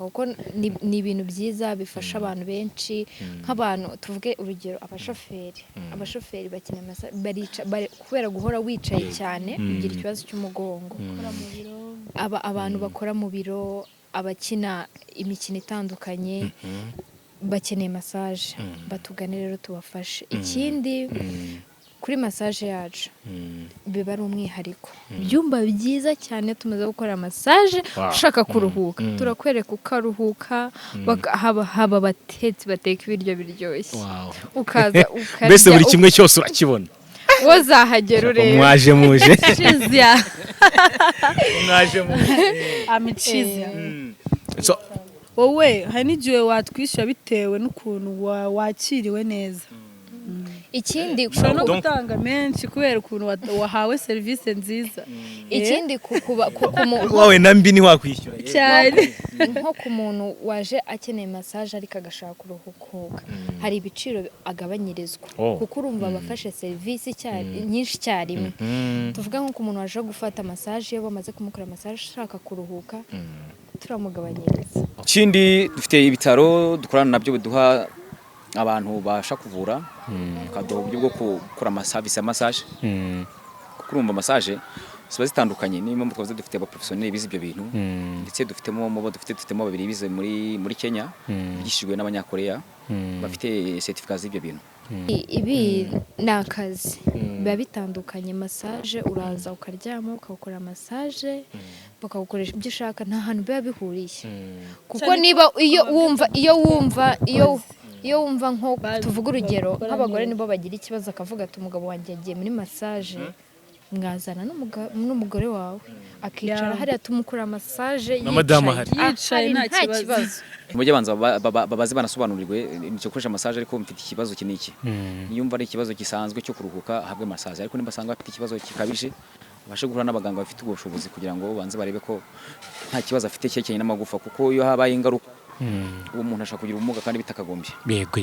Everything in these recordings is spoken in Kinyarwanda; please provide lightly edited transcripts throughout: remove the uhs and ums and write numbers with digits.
kuko ni ibintu byiza bifasha abantu benshi nk'abantu tuvuge urugero abashoferi bakina kubera guhora wicaye cyane ugira ikibazo cy'umugongo abantu bakora mu biro abakina imikino itandukanye bakeneye massage batugane rero tubafashe ikindi kuri massage yacu biba ari umwihariko byumba byiza cyane tumaze gukora massage ushaka kuruhuka turakwereka ukaruhuka haba abatetsi bateka ibiryo biryoshye ukaza mbese buri kimwe cyose urakibona wazahagera urebe mwaje muje amiciza wowe hari n'igihe watwishyura bitewe n'ukuntu wakiriwe neza ikindi ushobora no gutanga menshi kubera ukuntu wahawe serivisi nziza ikindi wawe nambi ni wakwishyura cyane nko ku muntu waje akeneye massage ariko agashaka kuruhuka hari ibiciro agabanyirizwa kuko urumva abafashe serivisi nyinshi icyarimwe tuvuga nko ku muntu waje gufata massage iyo bamaze kumukora massage ashaka kuruhuka turamugabanyiriza ikindi dufite ibitaro dukorana nabyo biduha abantu basha kuvura kadoho uburyo bwo gukora service ya massage kuko urumva massage ziba zitandukanye niyo mpamvu twavuze dufite abaprofessionnels bize ibyo bintu ndetse dufitemo babiri bize muri Kenya bigishijwe n'abanyakoreya bafite certificate z'ibyo bintu ibi nakazi biba bitandukanye massage uraza ukaryama ukakora massage bakagukoresha ibyo ushaka nta hantu biba bihuriye kuko niba iyo wumva nko tuvuga urugero nk'abagore nibo bagira ikibazo akavuga ati umugabo wanjye yagiye muri massage mwazana n'umugore wawe akicara hariya tumukora massage yicaye nta kibazo mujye banza babaze banasobanurirwe nicyo koresha massage ariko mfite ikibazo kiniki niyumva ari ikibazo gisanzwe cyo kuruhuka habwe massage ariko nimba sanga afite ikibazo kikabije bashe guhura n'abaganga bafite ubushobozi kugira ngo banze barebe ko nta kibazo afite cyekenye n'amagufa kuko iyo habaye ingaruka uwo muntu ashaka kugira ubumuga kandi bitakagombye yego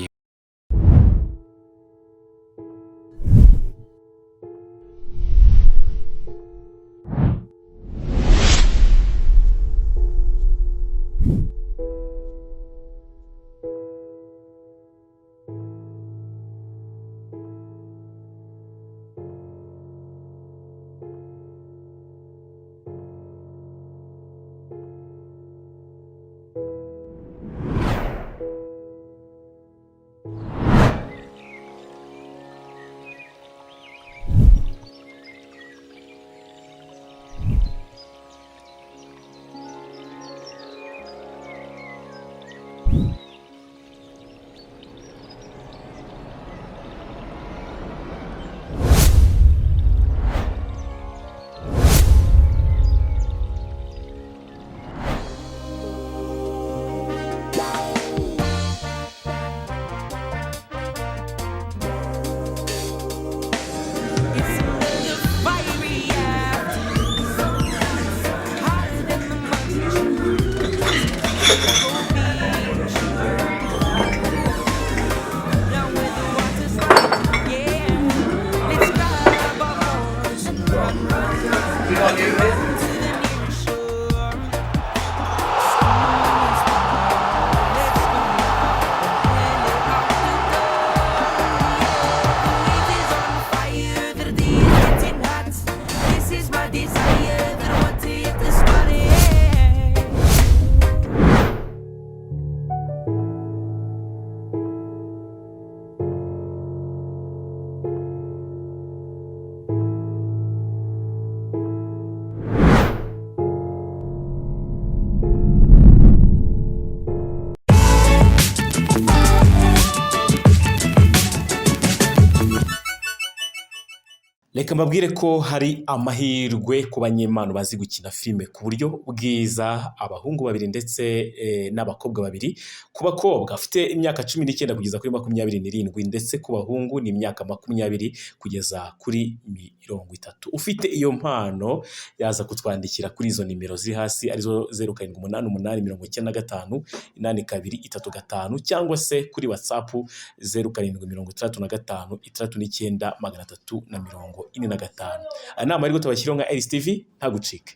reka mbabwire ko hari amahirwe ku banyempano bazi gukina filime ku buryo bwiza, abahungu babiri ndetse n'abakobwa babiri. Ku bakobwa afite imyaka 19 kugeza kuri 27 ndetse ku bahungu ni imyaka 20 kugeza kuri 30. Ufite iyo mpano yaza kutwandikira kuri izo nimero ziri hasi arizo 0788858235 cyangwa se kuri WhatsApp 073539 345. Inama ariko tubashyiraho nka LSTV ntagucike.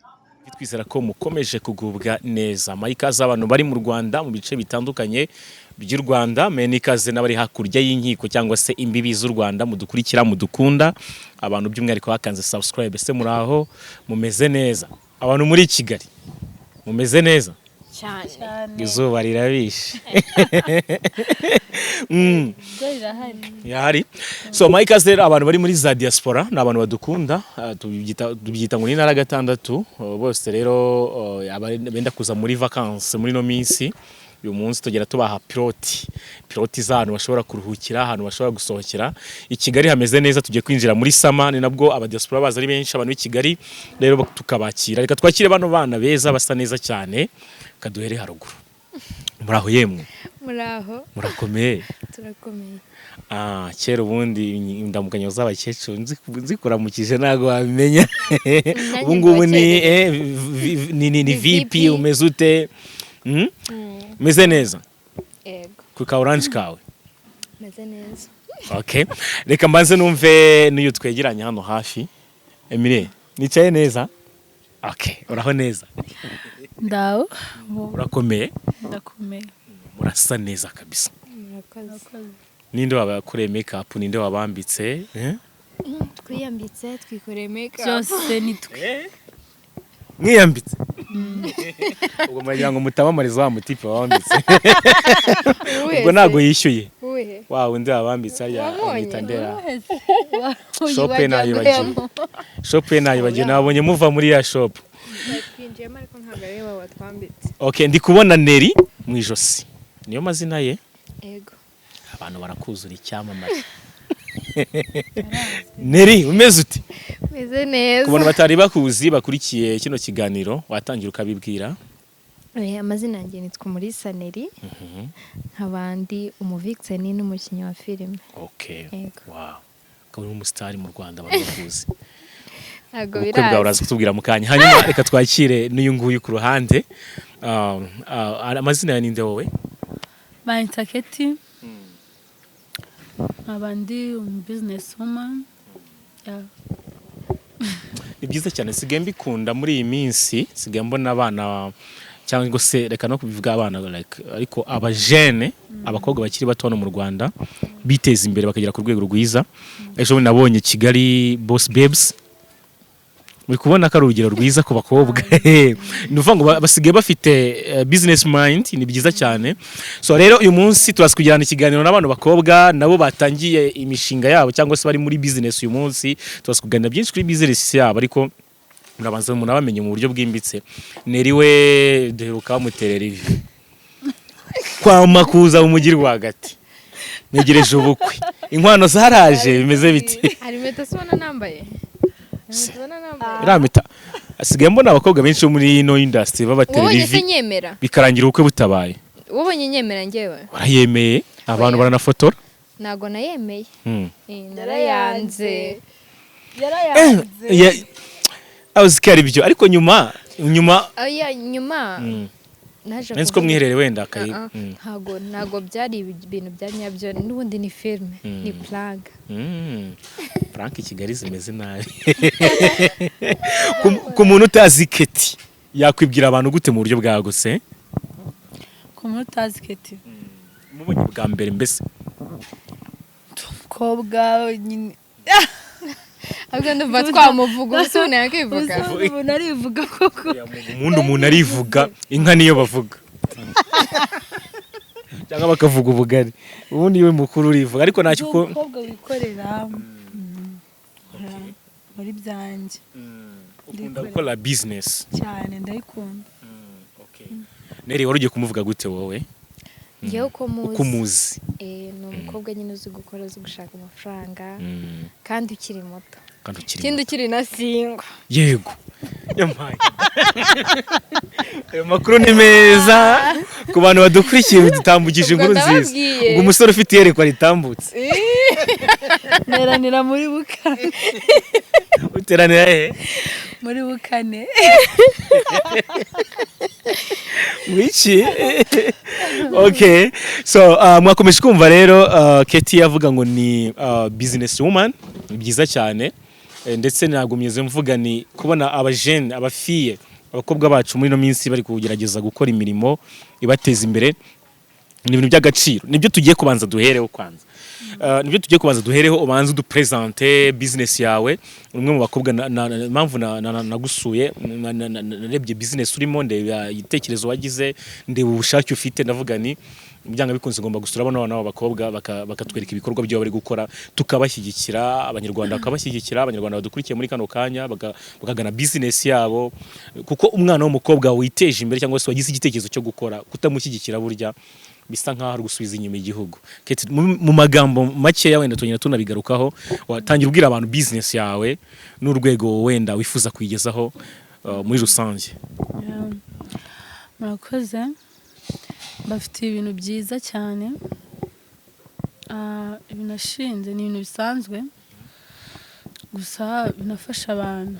twizera ko mukomeje kugubwa neza. Mayikaze abantu bari mu Rwanda mu bice bitandukanye by'u Rwanda, menikaze n'abari hakurya y'inkiko cyangwa se imbibi z'u Rwanda mudukurikira mudukunda, abantu by'umwihariko bakanze subscribe. Se muraho mumeze neza? Abantu muri Kigali mumeze neza cyane. Izuba rirabishe. Yahari. So Mayikaze rero abantu bari muri za diaspora ni abantu badukunda, tubyita ngo ni ntara gatandatu. Bose rero benda kuza muri vacances muri no minsi. Uyu munsi tugera tubaha piloti z'ahantu bashobora kuruhukira, ahantu bashobora gusohokera. I Kigali hameze neza, tugiye kwinjira muri sama, ni nabwo abadiaspora baza ari benshi, abantu b'i Kigali rero tukabakira. Reka twakire bano bana beza basa neza cyane. Kaduhere haruguru. Muraho yemwe? Muraho. Murakomeye? Turakomeye. Kera ubundi indamukanyo z'abakecuru nzikuramukije ntago wabimenya. Ubu ngubu ni VP umeze ute? Meze neza? Yego. Ku ka orange kawe? Meze neza. Okay. Reka mbanze numve n'uyu twegeranye hano hafi. Emile, nicaye neza? Okay, uraho neza? Ndaho. Urakomeye? Ndakomeye. Murasa neza kabisa. Murakoze. Ninde wabakoreye makeup, ninde wabambitse? Twiyambitse, twikoreye makeup. Byose ni twe. Mwiyambitse? Ubwo mwagira ngo mutabamariza wa mutipe wabambitse. Ubwo ntago yishyuye. Wa undi wabambitse hariya amwita Ndera. Shope nayibagiye nabonye muva muri ya shop. Twinjiyemo ariko ntabwo ari wowe watwambitse. Okay, ndi kubona Neri mu ijosi. Niyo mazina ye? Yego. Abantu barakuzura icyamamare. Neri umeze ute? Meze neza. Kubona batari bakuzi bakurikiye kino kiganiro watangira ukabibwira. Amazina yanjye nitwa Umulisa Neri. Nkabandi umuvixeni n'umukinnyi wa filime. Okay. Yego. Wow. Kaburi umustar mu Rwanda barakuzi. Ntago Ubukwe bwawe uraza kutubwira mu kanya. Hanyuma reka twakire n'uyu nguyu ku ruhande. Amazina ya ninde wowe? Banyita Keti. Abandi business woman. Ni byiza cyane, sigaye mbikunda muri iyi minsi, sigaye mbona abana cyangwa se reka no kubivuga abana like ariko abajene, abakobwa bakiri bato hano mu Rwanda biteza imbere bakagera ku rwego rwiza. Ejo nabonye Kigali Boss Babes. Muri kubona ko ari urugero rwiza ku bakobwa. Nuvuga ngo basigaye bafite business mind, ni byiza cyane. So rero uyu munsi turaza kugirana ikiganiro n'abantu bakobwa nabo batangiye imishinga yabo cyangwa se bari muri business uyu munsi. Turaza kuganira byinshi kuri business yabo ariko murabanza umuntu abamenye mu buryo bwimbitse. Neri we duheruka bamuterera ivi. Kwa makuza umujyi rwagati. Negereje ubukwe. Inkwano zaraje bimeze biti. Hari meta sona nambaye. Iramita asigaye mbona abakobwa benshi muri ino industry babatera ivi bikarangira ubukwe butabaye. Ubonye nyemera njyewe? Barayemeye, abantu baranafotora? Nago nayemeye. Narayanze. Azikari byo ariko nyuma naje nzi ko mwiherere wenda akayi. Ntago byari ibintu bya nyabyo, n'ubundi ni filme, ni prank. Prank Kigali zimeze nabi. Ku muntu utazi Keti yakwibwira abantu gute mu buryo bwagutse? Ku muntu utazi Keti mubonye bwa mbere mbese umukobwa nyine ahubwo ndumva twamuvuga ubusone yakivuga. Umuntu arivuga koko. Umuntu arivuga, inka niyo bavuga. Cyangwa bakavuga ubugari. Ubundi we mukuru urivuga ariko ntacyo ko umukobwa wikorera muri byanjye. Ukunda gukora business cyane, ndayikunda. Okay. Neri wari ugiye kumuvuga gute wowe? Ngewe uko muzi. Ni umukobwa nyine uzi gukora, uzi gushaka amafaranga kandi ukiri muto. Kindi ukiri na singo. Yego. Yamaye. Ayo makuru ni meza ku bantu badukurikiye dutambukije inkuru nziza. Ubwo umusore ufite yerekwa ritambutse. Neranira muri bukane. Uteranira he? Muri bukane. Wiki. Okay. So mwakomeje kumva rero Keti yavuga ngo ni business woman, byiza cyane. Ndetse nagumyeze mvuga ni kubona abajene abafiye abakobwa bacu muri no minsi bari kugerageza gukora imirimo ibateza imbere ni ibintu by'agaciro nibyo tugiye kubanza duhereho kwanza nibyo tugiye kubanza duhereho ubanze udupresente business yawe umwe mu bakobwa impamvu nagusuye narebye business urimo ndeba igitekerezo wagize ndeba ubushake ufite ndavuga ni byanga bikunze ngomba gusura abana b'abakobwa bakatwereka ibikorwa byo bari gukora tukabashyigikira abanyarwanda bakabashyigikira abanyarwanda badukurikiye muri kano kanya bakagana business yabo kuko umwana w'umukobwa witeje imbere cyangwa se wagize igitekerezo cyo gukora kutamushyigikira burya bisa nkaho ari gusubiza inyuma igihugu mu magambo make wenda tugenda tunabigarukaho watangira ubwira abantu business yawe n'urwego wenda wifuza kuyigezaho muri rusange. Murakoze bafite ibintu byiza cyane binashinze ni ibintu bisanzwe gusa binafasha abantu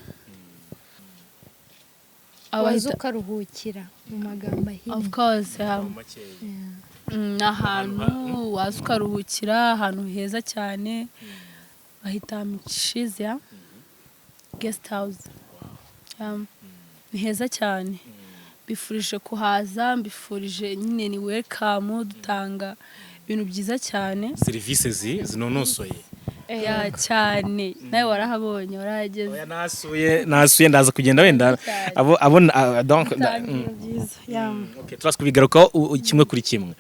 waza ukaruhukira mu magambo ahinnye. Of course ahantu waza ukaruhukira ahantu heza cyane bahita Micizia guest house ni heza cyane bifurije kuhaza mbifurije nyine ni welcome dutanga ibintu byiza cyane serivisi zinonosoye cyane nawe warahabonye warahageze. Oya nasuye ndaza kugenda wenda abona donc okay turaskubigarukaho kimwe kuri kimwe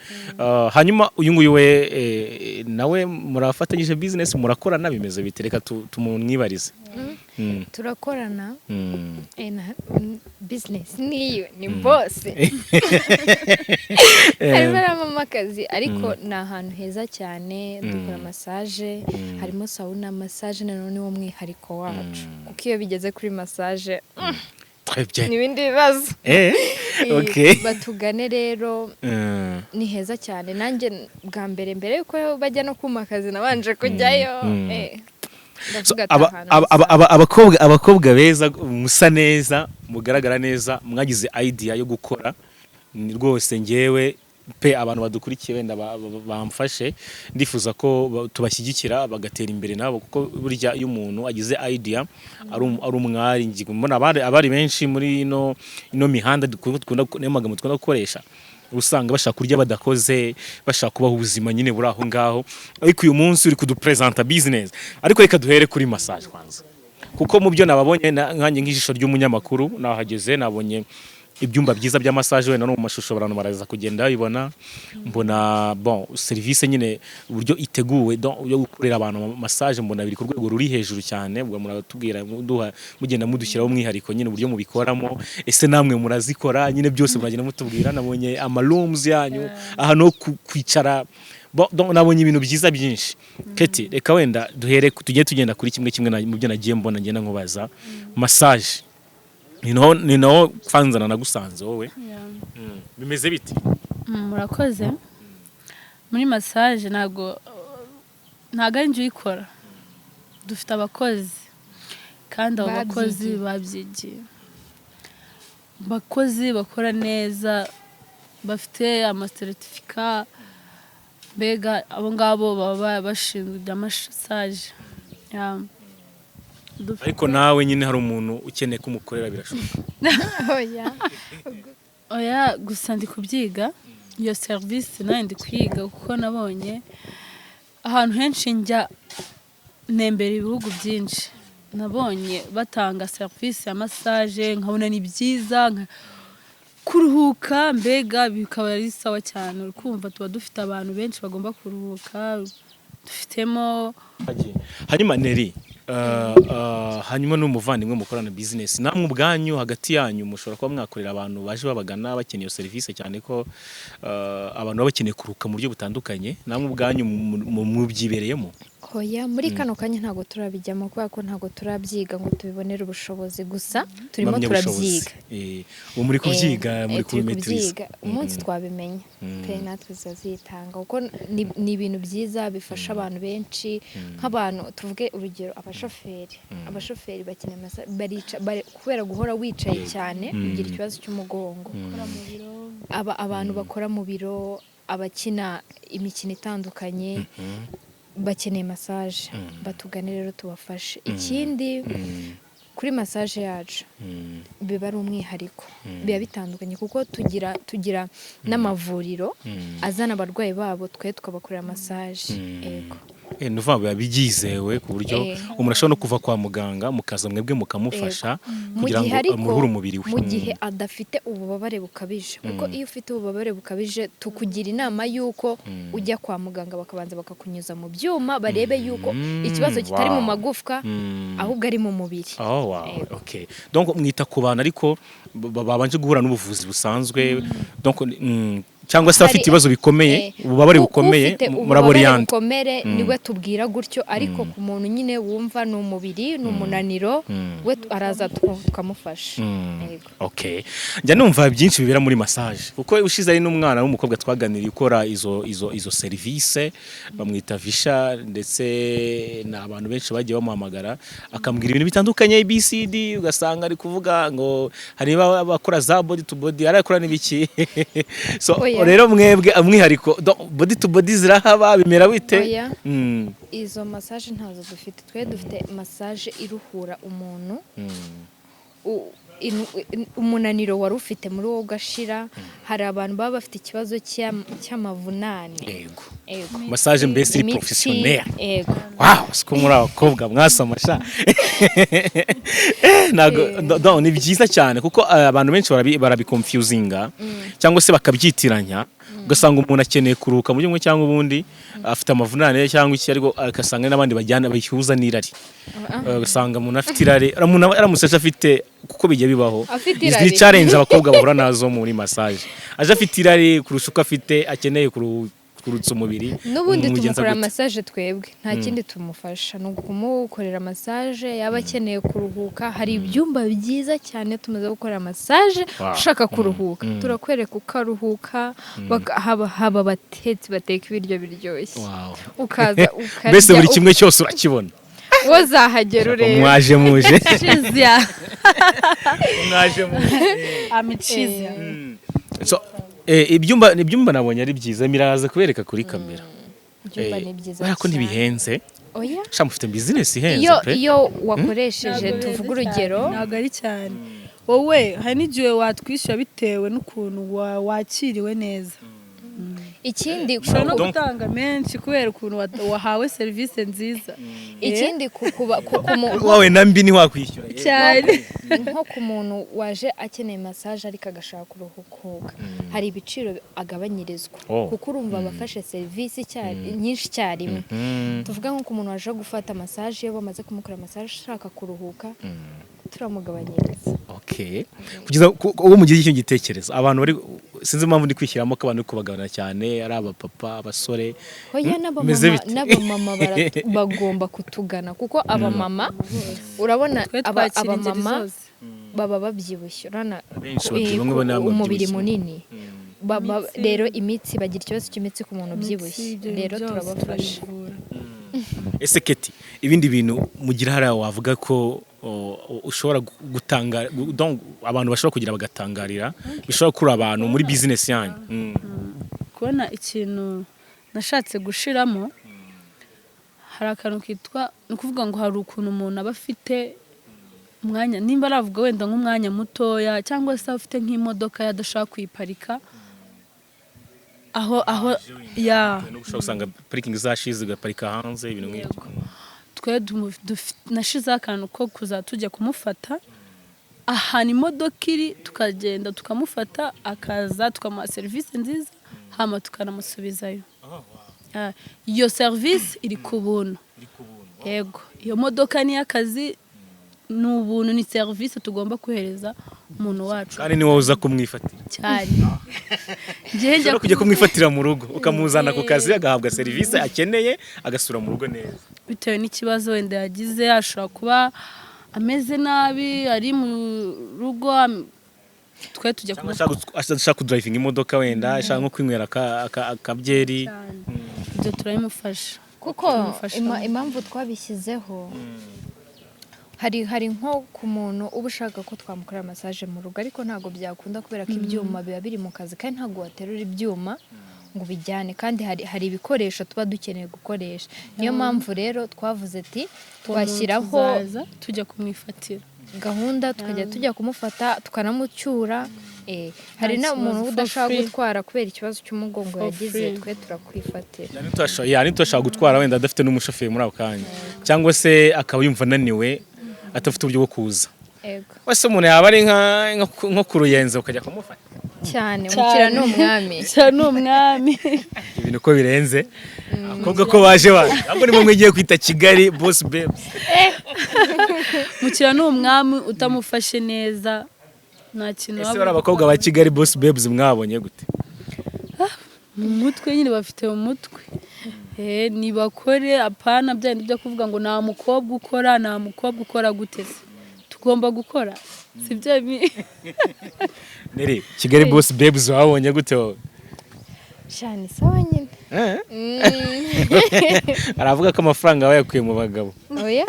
hanyuma uyu nguyu we nawe murafatanyije business murakorana bimeze bitereka tumunwibarize. Turakorana business niyo ni byose harimo akazi ariko ni ahantu heza cyane dukora massage harimo sauna massage nanone wo mwihariko wacu kuko iyo bigeze kuri massage n'ibindi bibazo okay batugane rero ni heza cyane nanjye bwa mbere yuko bajya no kuma akazi nabanje kujyayo abakobwa beza musa neza mugaragara neza mwagize idea yo gukora ni rwose ngewe pe abantu badukurikiye wenda bamfashe ndifuza ko tubashyigikira bagatera imbere nabo kuko burya iyo umuntu agize idea ari umwari ngiye mbona abari benshi muri ino mihanda dukunda n'amagambo twenda gukoresha usanga bashaka kurya badakoze bashaka kubaho ubuzima nyine buri aho ngaho ariko uyu munsi uri kudupresenta business ariko reka duhere kuri massage kwanza kuko mu byo nababonye nkanjye nk'ijisho ry'umunyamakuru nahageze nabonye ibyumba byiza bya massage wenda no mu mashusho abantu baraza kugenda babibona mbona bon service nyine uburyo iteguwe yo gukorera abantu massage mbona biri ku rwego ruri hejuru cyane ubwo muratubwira mugenda mudushyiraho umwihariko nyine uburyo mubikoramo ese namwe murazikora nyine byose muragenda mutubwira nabonye amarooms yanyu aha no kwicara nabonye ibintu byiza byinshi Keti reka wenda duhere tugenda kuri kimwe mu byo nagiye mbona ngenda nkubaza massage ni no kwanza nagusanze wowe bimeze biti murakoze muri massage ntago ari njye uyikora dufite abakozi kandi abo bakozi babyigiye bakozi bakora neza bafite amasertifika mbega abo ngabo baba bashinzwe ibya massage ariko nawe nyine hari umuntu ukeneye kumukorera birashoboka oya gusa ndi kubyiga iyo service nayo ndi kwiga kuko nabonye ahantu henshi njya nembera ibihugu byinshi nabonye batanga service ya massage nkabona ni byiza kuruhuka mbega bikaba ari sawa cyane ukumva tuba dufite abantu benshi bagomba kuruhuka dufitemo hanyuma Neri hanyuma n'umuvandimwe mukorana business namwe ubwanyu hagati yanyu mushobora kuba mwakorera abantu baje babagana bakeneye iyo service cyane ko abantu bakeneye kuruka mu buryo butandukanye namwe ubwanyu mubyibereyemo. Hoya muri kano kanya ntago turabijyamo kubera ko ntago turabyiga ngo tubibonere ubushobozi gusa turimo turabyiga ubu muri kubyiga muri kubimetriza umunsi twabimenya pe natwe zazitanga kuko ni ibintu byiza bifasha abantu benshi nk'abantu tuvuge urugero abashoferi bakeneye kubera guhora wicaye cyane ugira ikibazo cy'umugongo abantu bakora mu biro abakina imikino itandukanye bakeneye massage batugane rero tubafashe ikindi kuri massage yacu biba ari umwihariko biba bitandukanye kuko tugira n'amavuriro azana abarwayi babo twe tukabakorera massage yego nuva biba byizewe ku buryo umuntu ashobora no kuva kwa muganga mukaza mwebwe mukamufasha kugira ngo amuruhure umubiri we mu gihe adafite ububabare bukabije kuko iyo ufite ububabare bukabije tukugira inama yuko ujya kwa muganga bakabanza bakakunyuza mu byuma barebe yuko ikibazo kitari mu magufwa ahubwo ari mu mubiri. Okay, donc mwita ku bantu ariko babanje guhura n'ubuvuzi busanzwe donc cyangwa se afite ibibazo bikomeye ububabare bukomeye muraboriyante bukomere niwe tubwira gutyo ariko ku muntu nyine wumva no mubiri no munaniro we araza tukamufasha. Okay, njya numva byinshi bibera muri massage kuko ushize ari n'umwana w'umukobwa twaganiriye ukora izo service bamwita Visha ndetse n'abantu benshi bagiye bamuhamagara akambwira ibintu bitandukanye ABCD ugasanga ari kuvuga ngo hari abakora za body to body arakora n'ibiki so rero mwebwe umwihariko body to body zirahaba bimera bite? Izo massage ntazo dufite twe dufite massage iruhura umuntu umunaniro wari ufite muri wowe ugashira. Hari abantu baba bafite ikibazo cy'amavunane massage mbese iri professionnel. Wow, siko muri abakobwa mwasamasha nago ni byiza cyane kuko abantu benshi barabiconfusinga cyangwa se bakabyitiranya ugasanga umuntu akeneye kuruka mu byumwe cyangwa ubundi afite amavunane cyangwa iki ariko akasanga n'abandi bajyana bayihuza n'irari ugasanga umuntu afite irari aramusasha afite kuko bijya bibaho izi challenge abakobwa bahura nazo muri massage aje afite irari kurusha uko afite akeneye kurutsa umubiri n'ubundi tumukorera massage twebwe nta kindi tumufasha no kumukorera massage yaba akeneye kuruhuka. Hari ibyumba byiza cyane tumaze gukora massage ushaka kuruhuka turakwereka ukaruhuka haba batetsi bateka ibiryo biryoshye ukaza ukarya mbese buri kimwe cyose urakibona wazahagera urebe mwaje muje Chizia mwaje muje amicizia so ibyumba nabonye ari byiza miraza kubereka kuri kamera. Ibyumba ni byiza ko ntibihenze oya sha mufite business ihenze pe iyo wakoresheje tuvuga urugero ntabwo ari cyane wowe hari n'igihe watwishyura bitewe n'ukuntu wakiriwe neza. Ikindi ushobora no gutanga menshi kubera ukuntu wahawe serivisi nziza. Ikindi wawe nambi ni wakwishyura cyane nko ku muntu waje akeneye massage ariko agashaka kuruhuka hari ibiciro agabanyirizwa kuko urumva abafashe serivisi nyinshi cyarimwe. Tuvuga nko ku muntu waje gufata massage iyo bamaze kumukora massage ashaka kuruhuka turamugabanyiriza. Okay, kugeza uwo mu gihe cyo gitekerezo abantu bari sinzi impamvu ndi kwishyiramo ko abantu kubagabana cyane ari abapapa abasore hoya n'abamama bagomba kutugana kuko abamama urabona abamama baba babyibushye urana umubiri munini rero imitsi bagira ikibazo cy'imitsi ku muntu ubyibushye rero turabafasha. Ese Keti ibindi bintu mugira hariya wavuga ko ushobora gutanga abantu bashobora kugira bagatangarira bishobora kuri abantu muri business yanyu? Kubona ikintu nashatse gushiramo hari akantu kitwa ni kuvuga ngo hari ukuntu umuntu aba afite umwanya nimba aravuga wenda nk'umwanya mutoya cyangwa se afite nk'imodoka yadashaka kuyiparika aho usanga parking zashize ugaparika hanze ibintu nk'ibyo. Twe nashize akantu ko kuzatujya kumufata ahantu imodoka iri tukagenda tukamufata akaza tukamuha serivisi nziza hama tukanamusubizayo. Iyo serivisi iri ku buntu yego iyo modoka ni akazi n'ubuntu ni serivisi tugomba kuhereza umuntu wacu kandi ni wowe uza kumwifatira cyane njye kujya kumwifatira mu rugo ukamuzana ku kazi agahabwa serivisi akeneye agasura mu rugo neza bitewe n'ikibazo wenda yagize ashobora kuba ameze nabi ari mu rugo twe tujya ashaka kudrivinga imodoka wenda ashaka nko kwinywera akabyeri ibyo turabimufasha kuko impamvu twabishyizeho hari nko ku muntu uba ushaka ko twamukorera massage mu rugo ariko ntabwo byakunda kubera ko ibyuma biba biri mu kazi kandi ntabwo waterura ibyuma ngo bijyane kandi hari ibikoresho tuba dukeneye gukoresha. Niyo mpamvu rero twavuze ati twashyiraho tujya kumwifatira gahunda tukajya tujya kumufata tukanamucyura. Hari na umuntu udashaka gutwara kubera ikibazo cy'umugongo yagize, twe turakwifatira. Ntitwashaka gutwara wenda adafite n'umushoferi muri ako kanya, cyangwa se akaba yumva ananiwe atafite uburyo bwo kuza. Wese umuntu yaba ari nko ku Ruyenzi ukajya kumufata cyane. Mukira ni umwami. Cyane ni umwami. Ibintu ko birenze. Akobwa ko baje bana. Ahubwo nimwe mwigiye kwita Kigali boss babes. Mukira ni umwami utamufashe neza. Nta kintu ese bari abakobwa ba Kigali boss babes mwabonye gute? Mu mutwe nyine bafite mu mutwe. Nibakore apana byandi byo kuvuga ngo nta mukobwa ukora gute se. Tugomba gukora. Sibyo Neri Kigali boss babes wabonye gute wowe? Cyane sawa nyine. Aravuga ko amafaranga bayakuye mu bagabo. Oya.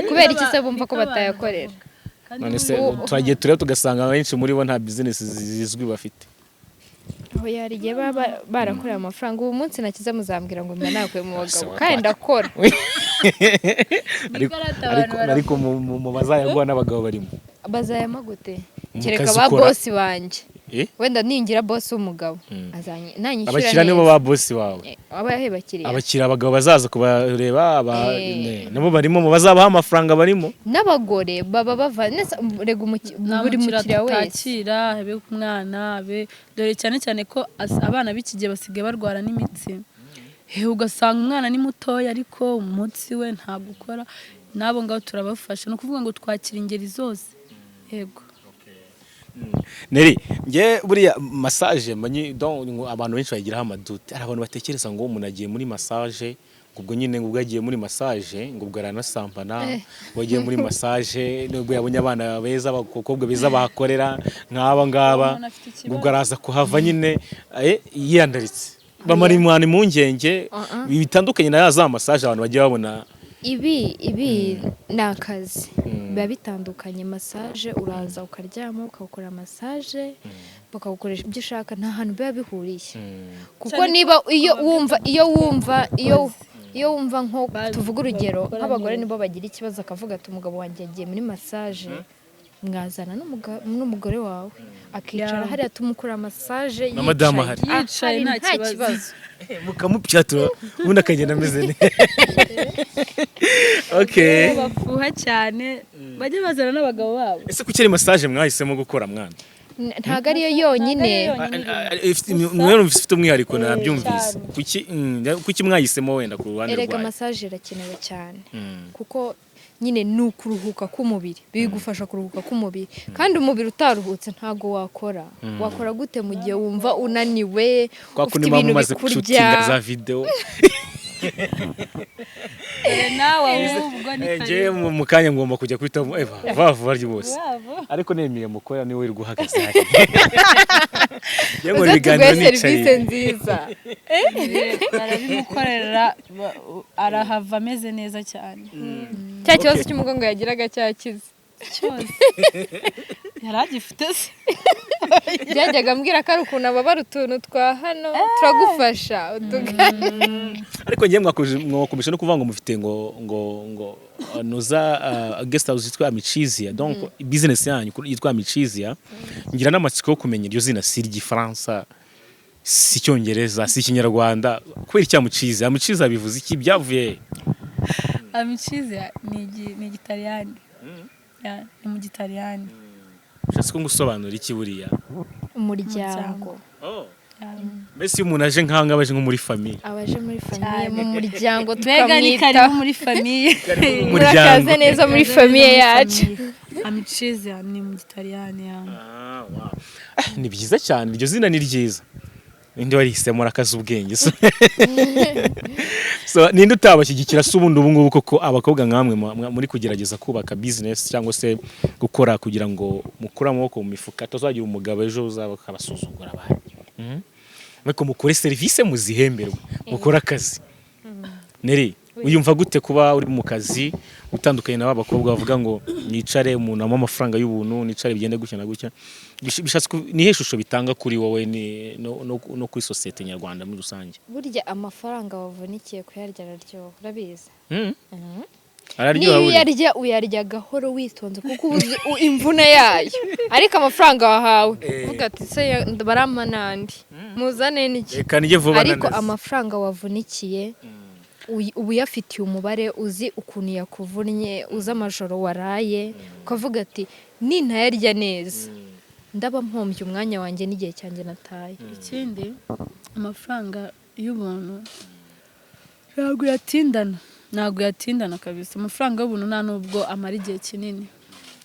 Kubera iki se bumva ko batayakorera? None se turagiye tureba tugasanga benshi muri bo nta business zizwi bafite. Oya hari igihe baba barakorera amafaranga. Ubu munsi nakiza muzambwira ngo mba nakuye mu bagabo kandi ndakora. Ariko mu bazayaguha n'abagabo barimo. Bazayama gute? Kereka ba boss banje. Wenda ningira boss w'umugabo azanye nanyishyura. Abakira nibo ba boss wawe. Abahe bakiriya. Abakira abagabo bazaza kubareba nabo barimo mu bazabaha amafaranga barimo. N'abagore baba bava rega buri mukiriya wese. Takira habe ku mwana abe dore cyane ko abana b'ikigiye basigaye barwara n'imitsi. Ugasanga umwana ni mutoya ariko umutsi we ntabwo ukora. Nabo ngaho turabafasha no kuvuga ngo twakira ingeri zose. Yego. Neri nge buriya massage abantu benshi bagiraho amadute. Ari abantu batekereza ngo umuntu agiye muri massage ubwo nyine ngo agiye muri massage ngo ubwo aranasambana, wagiye muri massage nubwo yabonye abana beza abakobwa beza bahakorera nk'aba ngaba ubwo araza kuhava nyine yiyandaritse. Bamara imwana impungenge bitandukanye na za massage abantu bagiye babona. Ibi nakazi biba bitandukanye. Massage uraza ukaryama ukakora massage bakagukoresha ibyo ushaka, nta hantu biba bihuriye. Kuko niba iyo wumva nko tuvuga urugero nk'abagore nibo bagira ikibazo akavuga ati umugabo wanjye yagiye muri massage, mwazana n'umugore wawe akicara hariya tumukora massage yicaye nta kibazo. Mukamupyatura ubundi akagenda ameze neza. Okay. Bafuha cyane bajye bazana n'abagabo babo. Ese kuki ari massage mwahisemo gukora mwana? Ntago ariyo yonyine. Mwe mufite umwihariko nabyumvise. Kuki mwahisemo wenda ku ruhande rwayo? Erega massage irakenewe cyane. Kuko nyine nukuruhuka k'umubiri bigufasha kuruhuka k'umubiri kandi umubiri utaruhutse ntago wakora gute mu gihe wumva unaniwe ufite ibintu bikurya za video. Nawe ubwo ni nje mu kanya ngomba kujya kwita vuba ryose ariko nemiye mukora niwe uri guhagaze hano. Yego biganiro ni service nziza. Arabimukorera arahava ameze neza cyane. Cya kibazo cy'umugongo yagiraga cyakize cyose. Yaragifite se. Byajyaga mbwira ko ari ukuntu ababara utuntu twa hano turagufasha. Ariko ngiye mwakomeje no kuvuga ngo mufite ngo noza guest house yitwa Amicizia, donc business yanyu yitwa Amicizia. Ngira n'amatsiko yo kumenya iryo zina si ry'Ifaransa si Cyongereza si Kinyarwanda kubera icya Amicizia. Amicizia bivuze iki byavuye? Amicizia ni Gitaliyani. Ni mu Gitaliyani. Ushaka ko ngusobanura iki buriya? Umuryango. Mbese umuntu aje nkanga abaje nko muri famille. Abaje muri famille mu muryango twega ni kari muri famille. Murakaze neza muri famille yacu. Amicizia ni mu Gitaliyani. Ni byiza cyane iryo zina ni ryiza. Ninde warihisemo arakaza ubwenge so ninde utabashyigikira se ubundi ubu ngubu koko abakobwa nkamwe muri kugerageza kubaka business cyangwa se gukora kugira ngo mukura amaboko mu mifuka tazagira umugabo ejo uzaba kabasuzugura abantu mweko mukore service muzihemberwa mukora akazi. Neri uyumva gute kuba uri mu kazi utandukanye na abakobwa bavuga ngo nicare umuntu ampa amafaranga y'ubuntu nicare bigende gutya na gutya bishatse nihe shusho bitanga kuri wowe no kuri societe nyarwanda muri rusange? Burya amafaranga wavunikiye kuyarya araryoha urabizi. araryoha niyo uyarya gahoro witonze kuko ubuzi imvune yayo ariko amafaranga wahawe uvuga ati se baramanandi muzane n'iki ariko amafaranga wavunikiye ubu yafitiye umubare uzi ukuntu yakuvunnye uzi amajoro waraye ukavuga ati nintayarya neza ndaba mpombye umwanya wanjye n'igihe cyanjye nataye. Ikindi amafaranga y'ubuntu ntabwo yatindana kabisa. Amafaranga y'ubuntu nta nubwo amara igihe kinini.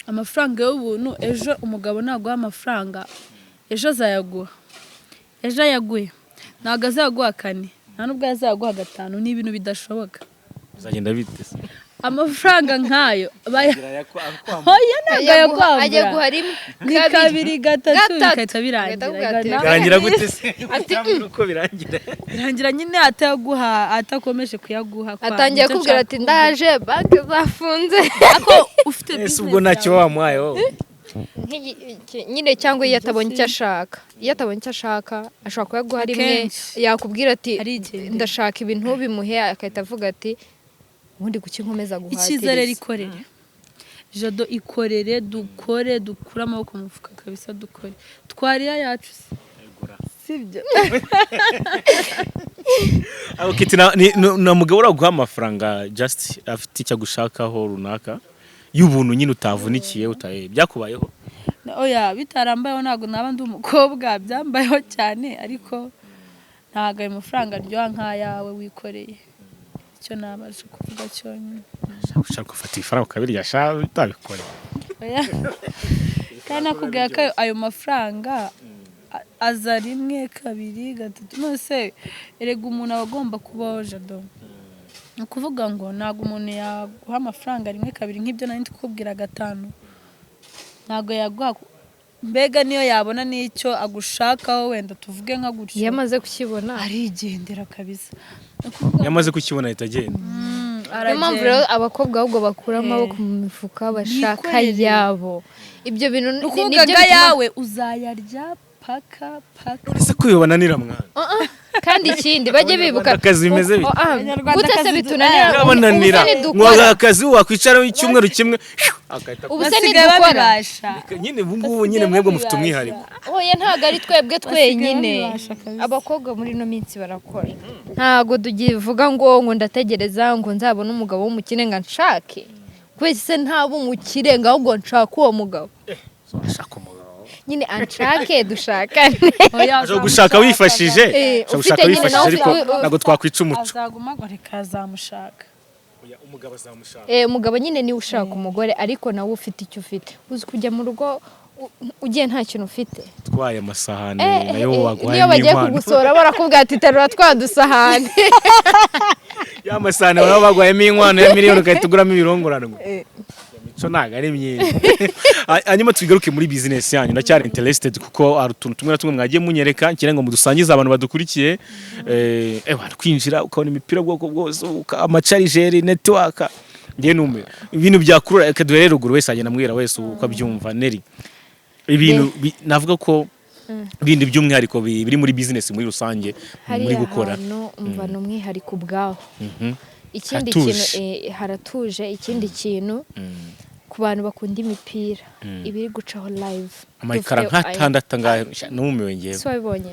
Amafaranga y'ubuntu ejo umugabo naguha amafaranga ejo azayaguha, ejo ayaguye ntabwo azayaguha 4 nta nubwo azayaguha 5. Ni ibintu bidashoboka. Bizagenda bite se? Amafaranga nkayo hoya ntabwo yakwambura ajya guha rimwe ni 2 3 bikahita birangira gute se? Ati uko birangira nyine atakomeje kuyaguha kwa atangiye kubwira ati ndaje banki zafunze ako ufite business ubwo ntacyo wamuhaye wowe nyine cyangwa iyo atabonye icyo ashaka ashobora kuyaguha rimwe yakubwira ati ndashaka ibintu bimuhe akahita avuga ati ubundi kuki nkomeza guhatiriza. Icyizere rikorere Jado ikorere dukura amaboko mu mufuka kabisa dukore twariya yacu sibyo. Abo kiti na mugabo uraguha amafaranga just afite icyo gushakaho runaka y'ubuntu nyine utavunikiye byakubayeho? Oya bitarambayeho ntago naba ndi umukobwa byambayeho cyane ariko ntago ayo mafaranga aryoha nk'ayawe wikoreye. Icyo nabaje kuvuga cyonyine ushaka gufata ifaranga ukabirya sha utabikore. Oya kandi nakubwira ko ayo mafaranga aza 1 2 3 nose erega umuntu abagomba kubaho Jado. Ukuvuga ngo ntago umuntu yaguha amafaranga 1 2 nk'ibyo nari ndikubwira 5 ntago yaguha mbega niyo yabona n'icyo agushakaho wenda tuvuge nka gutyo yamaze kukibona arigendera kabisa. Yamaze kukibona itagenda. Impamvu rero abakobwa ahubwo bakura amaboko mu mifuka bashaka yabo. Ibyo bintu nibyo yawe uzayarya paka ese kuyobananira mwana kandi ikindi bajye bibuka akazi bimeze bite gute se bitunanira abananira ngo akazi wakwicaraho icyumweru kimwe ubu se nidukora nyine bungubu nyine mwebwe mufite umwihariko. Oya ntago ari twebwe twenyine abakobwa muri no minsi barakora ntago tugivuga ngo ndategereza ngo nzabona umugabo w'umukire nga nshake kwese ntabo umukire nga ahubwo nshaka uwo mugabo nshaka umugabo nyine anshake dushakane aje gushaka wifashije gushaka wifashije ariko nago twakwica umuco azaguma gore kazamushaka. Oya umugabo azamushaka umugabo nyine ni ushaka umugore ariko nawe ufite icyo ufite uzi kujya mu rugo ugiye nta kintu ufite twaye amasahane nayo wagwaye niyo bagiye kugusora barakubwira ati terura twadusahane ya masahane baba bagwayemo inkwano ya miliyoni ukayituguramo ibirongorano so naga ari myiza. Hanyuma tugaruke muri business yanyu ndacyari interested kuko ari utuntu tumwe na tumwe mwagiye munyereka nkire ngo mudusangize abantu badukurikiye kwinjira ukabona imipira bwoko bwose amacharijeri network ngiye nume ibintu byakurura akaduhere ruguru wese agenda mwira wese uko abyumva neri ibintu navuga ko ibindi by'umwihariko biri muri business muri rusange muri gukora umva no mwihariko bwaho. Ikindi kintu haratuje ikindi kintu ku bantu bakunda imipira ibiri gucaho live amayikara nk'atandatu ngahe n'umumewe ngiye so bibonye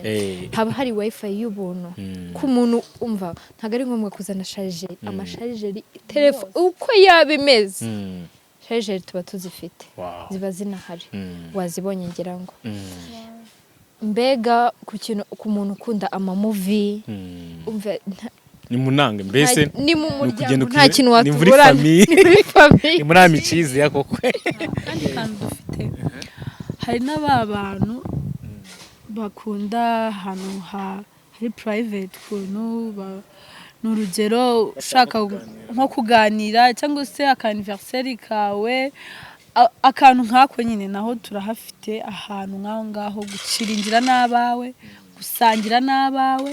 haba hari wifi y'ubuntu ku muntu umva ntago ari ngombwa kuzana charger amashargeri telefone uko yabimeze charger tuba tuzifite ziba zinahari wazibonye ngira ngo mbega ku muntu ukunda ama movie umva ni munange mbese ni mu muryango nta kintu watubura ni muri amicizi yako kwe kandi dufite hari n'abantu bakunda hano hari private kuntu n'urugero ushaka nko kuganira cyangwa se anniversaire kawe akantu nkako nyine naho turahafite ahantu ngaho guciringira n'abawe gusangira n'abawe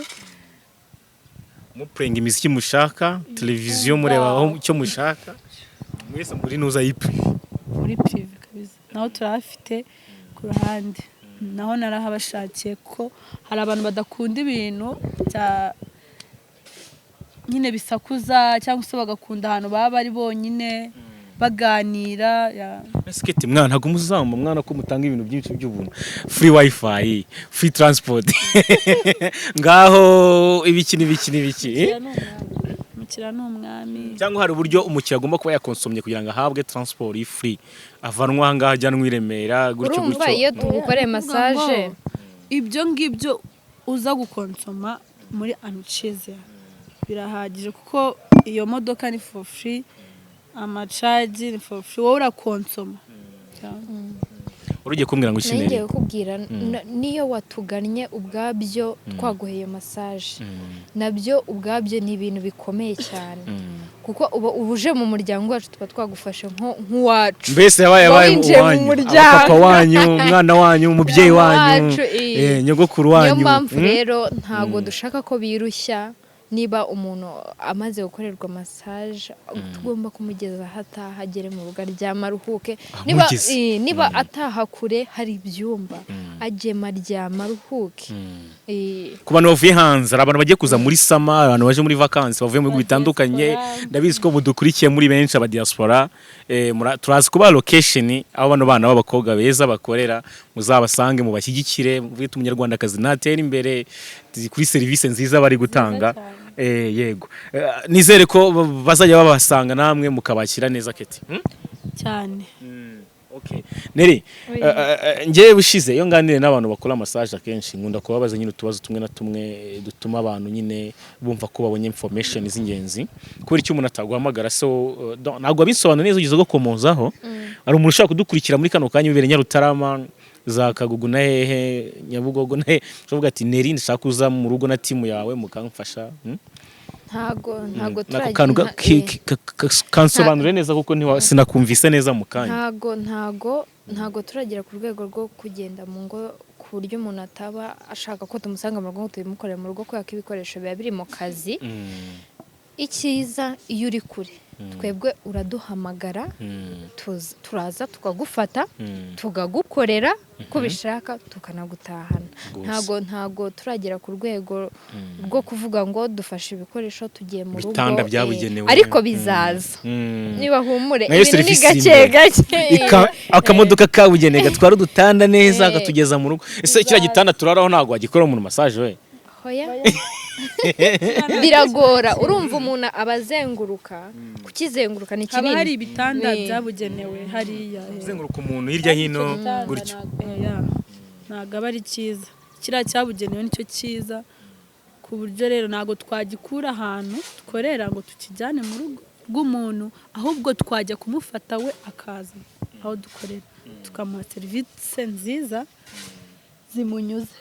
muprenga imiziki mushaka televiziyo mureba aho icyo mushaka mwese muri nuza yipi muri prive kabisa naho turahafite ku ruhande naho narahabashakiye ko hari abantu badakunda ibintu nyine bisakuza cyangwa se bagakunda ahantu baba bari bonyine baganira. Skete mwana ntago muzamba mwana ko mutanga ibintu byinshi by'ubuntu, free wifi, free transport ngaho ibiki umukira n'umwami. cyangwa hari uburyo umukira agomba kuba yakonsomye kugira ngo ahabwe transport free avanwa ngaho ajyanwa i Remera gutyo urumva iyo tugukoreye massage ibyo ngibyo uza gukonsoma muri Ntucikwe birahagije kuko iyo modoka ni for free, amacaji ni for free, wowe urakonsoma. urugiye kumbwira ngo ukinere ngiye kukubwira niyo watugannye ubwabyo twaguheye massage nabyo ubwabyo ni ibintu bikomeye cyane kuko ubuje mu muryango wacu tuba twagufashe nk'uwacu, mbese yabaye papa wanyu, umwana wanyu, umubyeyi wanyu, nyogokuru wanyu. niyo mpamvu rero ntago dushaka ko birushya. Niba umuntu amaze gukorerwa massage tugomba kumugeza hataha agere mu rugo aryama aruhuke. Niba ataha kure hari ibyumba agema aryama aruhuke. Ku bantu bavuye hanze, abantu bagiye kuza muri sama, abantu baje muri vacances bavuye mu bihugu bitandukanye, ndabizi ko mudukurikiye muri benshi aba diaspora, turazi kuba location aho bano bana b'abakobwa beza bakorera, muzabasange mu bashyigikire, muvite umunyarwandakazi natera imbere kuri serivisi nziza bari gutanga. Yego nizere ko bazajya babasanga namwe mukabakira neza Keti cyane. Okay Neri, ngiye bushize iyo nganire n'abantu bakora massage akenshi nkunda kubabaza nyine utubazo tumwe na tumwe dutuma abantu nyine bumva ko babonye information z'ingenzi kubera icyo umuntu ataguhamagara. So ntabwo abisobanura neza ugize go komozaho, ari umuntu ushaka kudukurikira muri kano kanya bibere Nyarutarama za Kagugu na hehe Nyabugogo na hehe, uvuga ati Neri ndashaka kuza mu rugo na timu yawe mukamfasha. ntago kansobanure neza kuko sinakumvise neza mu kanya. ntago turagira ku rwego rwo kugenda mu ngo ku buryo umuntu ataba ashaka ko tumusanga mu rugo tubimukorera mu rugo kubera ko ibikoresho biba biri mu kazi. Icyiza iyo uri kure twebwe uraduhamagara turaza tukagufata tugagukorera ko bishaka tukanagutahana. Ntago turagera ku rwego rwo kuvuga ngo dufashe ibikoresho tugiye mu rugo, ariko bizaza niba humure ibintu ni gake akamodoka kabugeneye gatwara udutanda neza gatugeza mu rugo. Ese kiriya gitanda turaraho ntago wagikora umuntu massage we? Hoya biragora, urumva umuntu abazenguruka kukizenguruka ni kinini. Hari ibitanda byabugenewe hariya kuzenguruka umuntu hirya hino gutyo. Ntago aba ari cyiza, kiriya cyabugenewe nicyo cyiza ku buryo rero ntago twagikura ahantu dukorera ngo tukijyane mu rugo rw'umuntu, ahubwo twajya kumufata we akaza aho dukorera tukamuha serivisi nziza zimunyuze.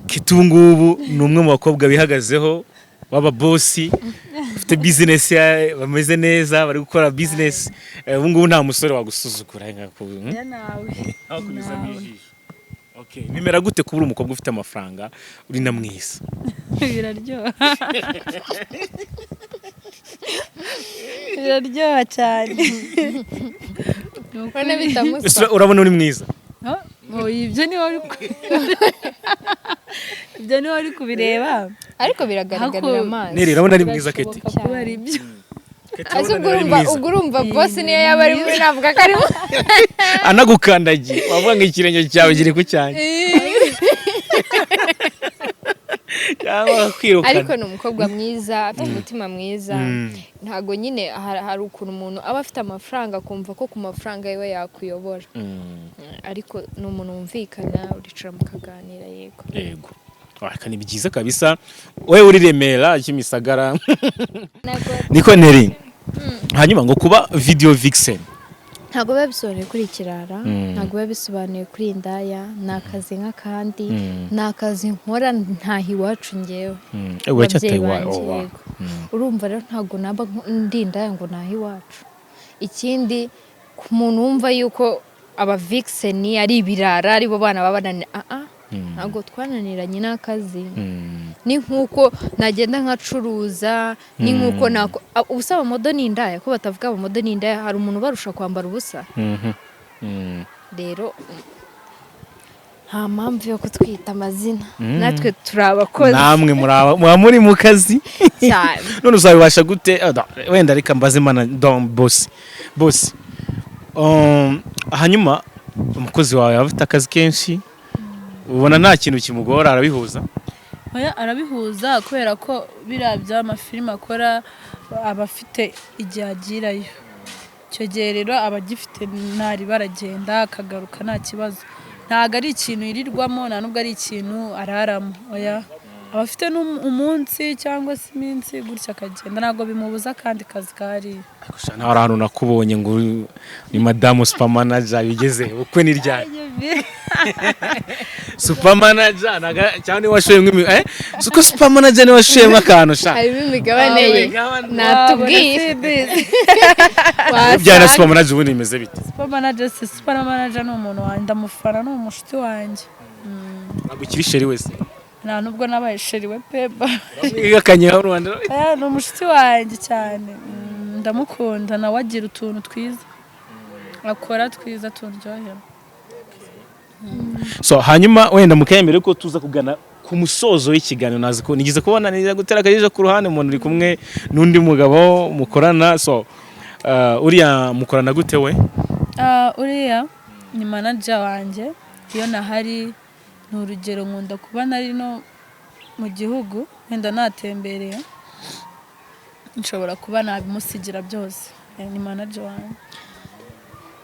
Kitungubu ni umwe mu bakobwa bihagazeho baba bosi ufite business ya bameze neza bari gukora business. Ubu ngubu nta musore wagusuzugura nawe. Okay, bimera gute kubura umukobwa ufite amafaranga uri na mwiza? Biraryoha cyane. Urabona uri mwiza? Ibyo niwe uri kubireba ariko biragaragarira amazi. Neri urabona ari mwiza Keti? Kubera ibyo urumva boss niyo yaba ari muri navuga ko arimo anagukandagiye wavuga ngo ikirenge cyawe giri ku cyane. Ariko ni umukobwa mwiza afite umutima mwiza. Ntago nyine hari ukuntu umuntu aba afite amafaranga kumva ko ku mafaranga yiwe yakuyobora, ariko ni umuntu wumvikana uricara mukaganira. Yego ni byiza kabisa. Wewe uri Remera Kimisagara niko Neri. Hanyuma ngo kuba video vixen ntago biba bisobanuye kuri ikirara, ntago biba bisobanuye kuri indaya. Ni akazi nk'akandi, ni akazi nkora ntahi iwacu ngewe. Urumva rero ntago naba ndi indaya ngo nahi iwacu. Ikindi ku muntu wumva yuko aba vixen ari ibirara aribo bana babanani, ntago twananiranye n'akazi. Ni nkuko nagenda nkacuruza, ni nkuko ubusaba modo ni indaya ko batavuga modo ni indaya. Hari umuntu barusha kwambara ubusa. Rero nta mpamvu yo kutwita amazina natwe turi abakozi namwe muri mu kazi cyane. none uzabibasha gute wenda reka mbaze boss hanyuma umukozi wawe afite akazi kenshi ubona nta kintu kimugora arabihuza oya arabihuza kubera ko biriya by'amafilime akora aba afite igihe agirayo icyo gihe rero aba agifite ntari baragenda akagaruka nta kibazo ntabwo ari ikintu yirirwamo nta nubwo ari ikintu araramo oya aba afite umunsi cyangwa se iminsi gutya akagenda ntabwo bimubuza kandi kazi kahari nawe hari ahantu nakubonye ngo ni madamu super manager bigeze ukwe ni ryari super manager cyangwa niwe washoyemo suko super manager niwe washoyemo akantu sha harimo imigabane ye natubwiye byana super manager ubundi imeze bite super manager ni umuntu wanjye ndamufana ni umushuti wanjye ntabwo ukiri sheri wese nta nubwo nabaye sheri we peba akanyeho Rwanda ni umushuti wanjye cyane ndamukunda nawe agira utuntu twiza akora twiza turyohera so hanyuma wenda mukayemere ko tuza kugana ku musozo w'ikiganiro nazi ko nigize kubona neza gutera akajisho ku ruhande umuntu uri kumwe n'undi mugabo mukorana so uriya mukorana gute we uriya ni manager wanjye iyo nahari ni urugero nkunda kuba nari no mu gihugu wenda natembereye nshobora kuba nabimusigira byose ni manager wanjye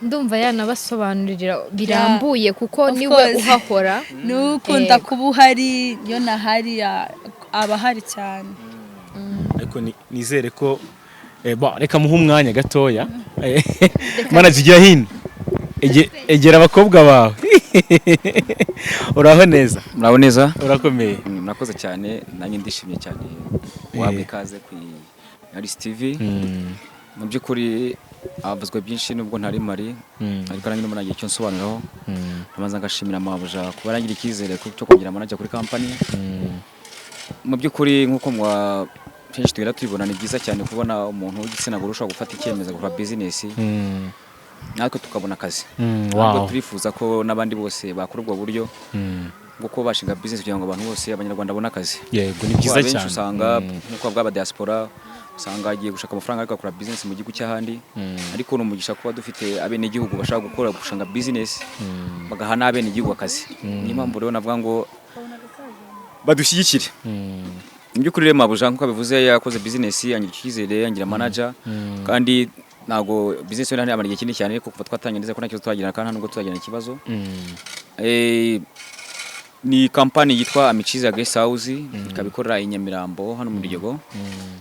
ndumva yanabasobanurira birambuye kuko niwe uhakora n'ukunda kuba uhari iyo nahari aba ahari cyane ariko nizere ko reka muhe umwanya gatoya manager igira hino egera abakobwa bawe uraho neza muraho neza urakomeye murakoze cyane nanjye ndishimye cyane wabwe ikaze ku Aris TV mu by'ukuri abazwe byinshi nubwo ntari mari ariko nanjye n'umuntu agiye cyo nsobanuraho amaze ngashimira amabuja kuba yagira ikizere cyo kugira manager kuri company mu by'ukuri nkuko kenshi twera tubibona ni byiza cyane kubona umuntu w'igitsina gore ushobora gufata icyemezo gukora business natwe tukabona akazi ntabwo turifuza ko n'abandi bose bakora ubwo buryo bwo kuba bashinga business kugira ngo abantu bose abanyarwanda babone akazi yego ni byiza cyane benshi usanga nkuko bw'aba diaspora usanga agiye gushaka amafaranga ariko akora business mu gihugu cy'ahandi ariko n'umugisha kuba dufite abene igihugu bashaka gukora gushanga business bagaha n'abene igihugu akazi niyo mpamvu rero navuga ngo badushyigikire mu by'ukuri rero mabuja nkuko bivuze yakoze business yangira ikizere yangira manager kandi ntago business yo ntabwo igihe kinini cyane ariko kuva twatangiye neza ko nta kibazo twagirana kandi nubwo twagirana ikibazo ni company yitwa Amiciza Guest House ikabikorera i Nyamirambo hano mu Rijego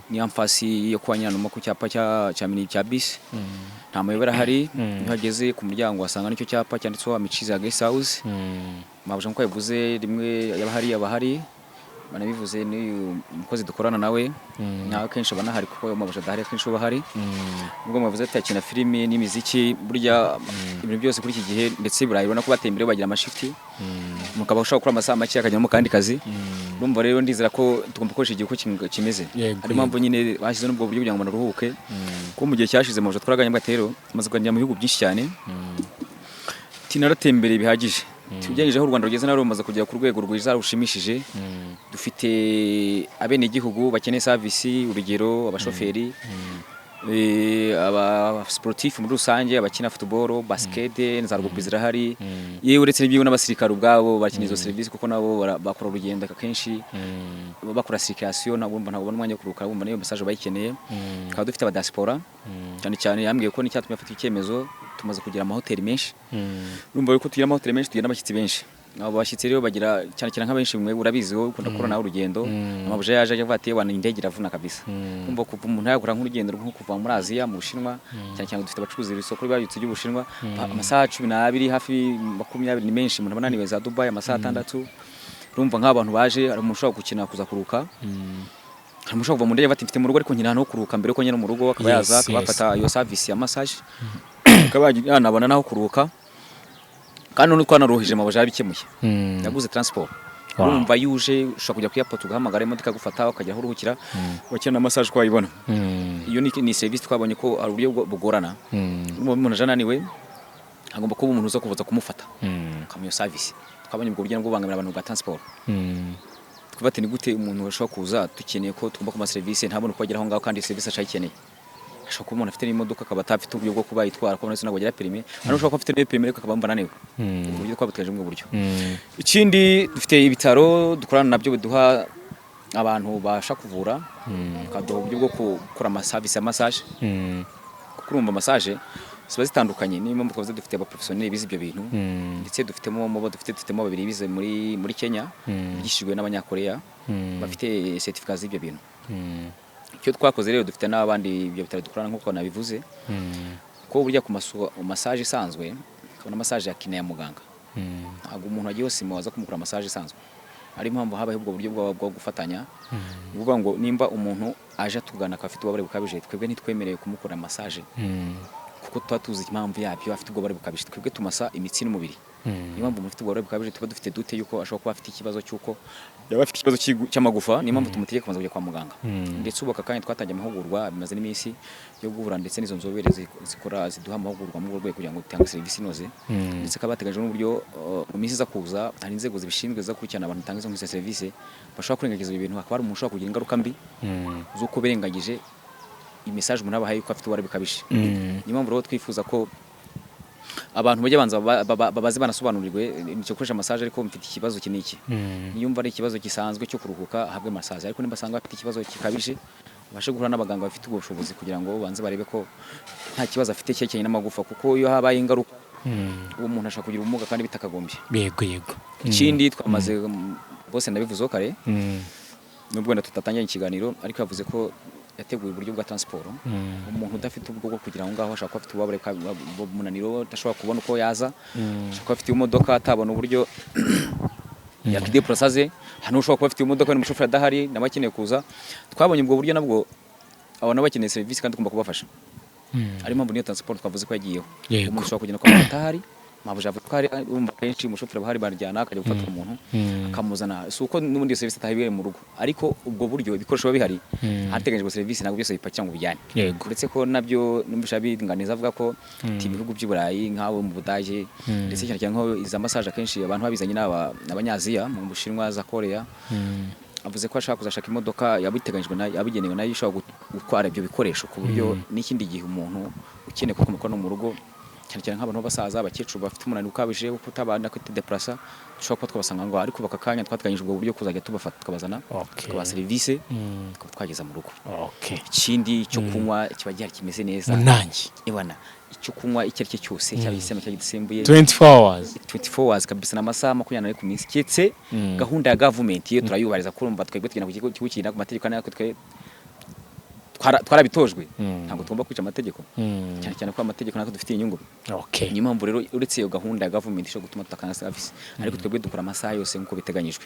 ni amfasi yo kwa Nyanuma ku cyapa cya mini cya bisi nta mayobera hari uhageze ku muryango wasanga nicyo cyapa cyanditseho Amiciza Guest House mabuja nko yavuze rimwe yabahari banabivuze ni umukozi dukorana nawe nawe kenshi banahari kuko mabuja dahari kenshi bahari ubwo mavuze ati akina filime n'imiziki burya ibintu byose kuri iki gihe ndetse burayibona ko batembere bagira amashifti mukaba ushaka gukora amasaha make akajyamo kandi kazi urumva rero ndizera ko tugomba gukoresha igihe uko kimeze ari mpamvu nyine bashyize n'ubwo buryo kugira ngo naruhuke ko mu gihe cyashize mabuja twaraganye mbwatero maze kuganira mu bihugu byinshi cyane tinaratembereye bihagije tugejeje aho u Rwanda rugeze narumaze kugera ku rwego rwiza rushimishije dufite abene igihugu bakeneye service urugero abashoferi aba sportif muri rusange abakina football basket za rugby zirahari yewe uretse n'ibyo n'abasirikare ubwabo bakeneye izo service kuko nabo bakora urugendo akenshi bakora circulation nabo ntabwo umwanya kuruka bumva niyo message bayikeneye kandi dufite aba diaspora cyane cyane yambwiye ko n'icyatumye afata icyemezo tumaze kugira amahoteli menshi urumva yuko tugira amahoteli menshi tugira n'abashyitsi benshi abo bashyitsi rero bagira cyane cyane nk'abenshi mwe urabizi wowe ukunda gukora nawe urugendo amabuja yaje avuga ati wana indege iravuna kabisa urumva kuva umuntu yakora nk'urugendo nko kuva muri Aziya mu Bushinwa cyane cyane dufite abacuruzi isoko ry'ibitse by'Ubushinwa amasaha 12 hafi 20 ni menshi umuntu abananiwe za Dubai amasaha 6 urumva nk'abantu baje ari umuntu ushobora gukina kuza kuruka hari umuntu ushobora kuva mu ndege bati mfite mu rugo ariko nkina no kuruka mbere ko nyine mu rugo akaba yaza akabafata iyo service ya massage akaba yanabona naho kuruka kandi none twanaruhije mabuja yabikemuye yaguze transport urumva yuje ushaka kujya kuyapota ugahamagara imodoka gufata ukajya aho uruhukira wakina massage ko wayibona iyo ni service twabonye ko ari uburyo bugorana umuntu jananiwe agomba kuba umuntu uza kuvuza kumufata kamiyo service twabonye ubwo buryo bwo kubangamira abantu bwa transport twubate ni gute umuntu ashobora kuza dukeneye ko tugomba kuma service ntabone uko agera aho ngaho kandi service acayikeneye ashobora kuba umuntu afite n'imodoka akaba atafite uburyo bwo kuba yitwara ko none nagera permis hano ushobora kuba afite ne permis ariko akaba mbananiwe uburyo twabutweje mu buryo ikindi dufite ibitaro dukorana nabyo biduha abantu basha kuvura kadoho uburyo bwo gukora service ya massage kurumva massage ziba zitandukanye niyo mpamvu twavuze dufite aba professionnel bize ibyo bintu ndetse dufitemo babiri bize muri Kenya bigishijwe n'abanyakoreya bafite certificate z'ibyo bintu icyo twakoze rero dufite n'abandi ibyo bitaro dukorana nkuko nabivuze ko burya ku massage isanzwe kabona massage ya kine ya muganga ntabwo umuntu agiye hose waza kumukora massage isanzwe ari impamvu habaye ubwo buryo bwo gufatanya uvuga ngo nimba umuntu aje atugana akafite ububabare bukabije twebwe ntitwemereye kumukora massage kuko tuba tuzi impamvu yabyo afite ububabare bukabije twebwe tumasa imitsi n'umubiri niyo mpamvu umuntu ufite ububabare bukabije tuba dufite dute yuko ashobora kuba afite ikibazo cy'uko yaba afite ikibazo cy'amagufa niyo mpamvu tumutegeka kubanza kujya kwa muganga ndetse ubaka kandi twatangiye amahugurwa bimaze n'iminsi yo guhura ndetse n'izo nzobere zikora ziduha amahugurwa mu rwego kugira ngo dutange serivisi inoze ndetse kaba bateganyije n'uburyo mu minsi iza kuza hari inzego zibishinzwe zo gukurikirana abantu batanga izo serivisi bashobora kurengagiza ibi bintu hakaba hari umuntu ushobora kugira ingaruka mbi z'uko berengagije message umuntu abahaye ko afite ububabare bukabije niyo mpamvu rero twifuza ko abantu bajya banza babaze banasobanurirwe nicyo koresha massage ariko mfite ikibazo kiniki niyumva ari ikibazo gisanzwe cyo kuruhuka habwe massage ariko nimba sanga afite ikibazo kikabije bashe guhura n'abaganga bafite ubushobozi kugira ngo banze barebe ko nta kibazo afite cyekenye n'amagufa kuko iyo habaye ingaruka uwo muntu ashaka kugira ubumuga kandi bitakagombye yego ikindi twamaze bose nabivuzeho kare nubwo wenda tutatangira ikiganiro ariko yavuze ko yateguye uburyo bwa transport umuntu udafite ubwo bwo kugira ngo ngaho ashaka ko afite ububabare bw'umunaniro adashobora kubona uko yaza ashaka ko afite imodoka atabona uburyo yakideplasaze hano ushobora kuba afite imodoka n'umushoferi adahari n'abakeneye kuza twabonye ubwo buryo nabwo abana bakeneye service kandi tugomba kubafasha ari mpamvu niyo transport twavuze ko yagiyeho umuntu ushobora kugenda kwa atahari mabuja avukari umva kenshi umushoferi bahari barijyana akajya gufata umuntu akamuzana suko n'ubundi service atahibiye mu rugo ariko ubwo buryo ibikoresho bihari hateganyijwe service nabwo byose bipakira ngo bijyane uretse ko nabyo numbisha binganiza avuga ko ibihugu by'Iburayi nkawe mu Budage ndetse cyane cyane nko iza massage akenshi abantu babizanye n'abanyaziya mu Bushinwa za Korea avuze ko ashaka kuzashaka imodoka yabiteganyijwe yabigenewe nayo ishobora gutwara ibyo bikoresho ku buryo n'ikindi gihe umuntu ukeneye kukomeka no mu rugo cyane nk'abantu basaza abakecuru bafite umunaniro ukabije wo kutabana kwite deplacer dushobora kuba twabasanga ngo ariko bakakanya twateganyije ubwo buryo kuzajya tubafata tukabazana tukaba service twageza mu rugo ikindi cyo kunywa kiba gihari kimeze neza munangi ibana icyo kunywa icyo ari cyo cyose cyaba isema cyangwa gisembuye 24 hours kabisa n'amasaha 24 ku minsi ketse gahunda ya government iyo turayubariza kurumva twebwe tugenda ku kigo cy'ubukina ku mategeko n'ako twarabitojwe ntabwo tugomba kwica amategeko cyane ko amategeko nako dufite inyungu niyo mpamvu rero uretse iyo gahunda ya government ishobora gutuma tutakana service ariko twebwe dukora amasaha yose nk'uko biteganyijwe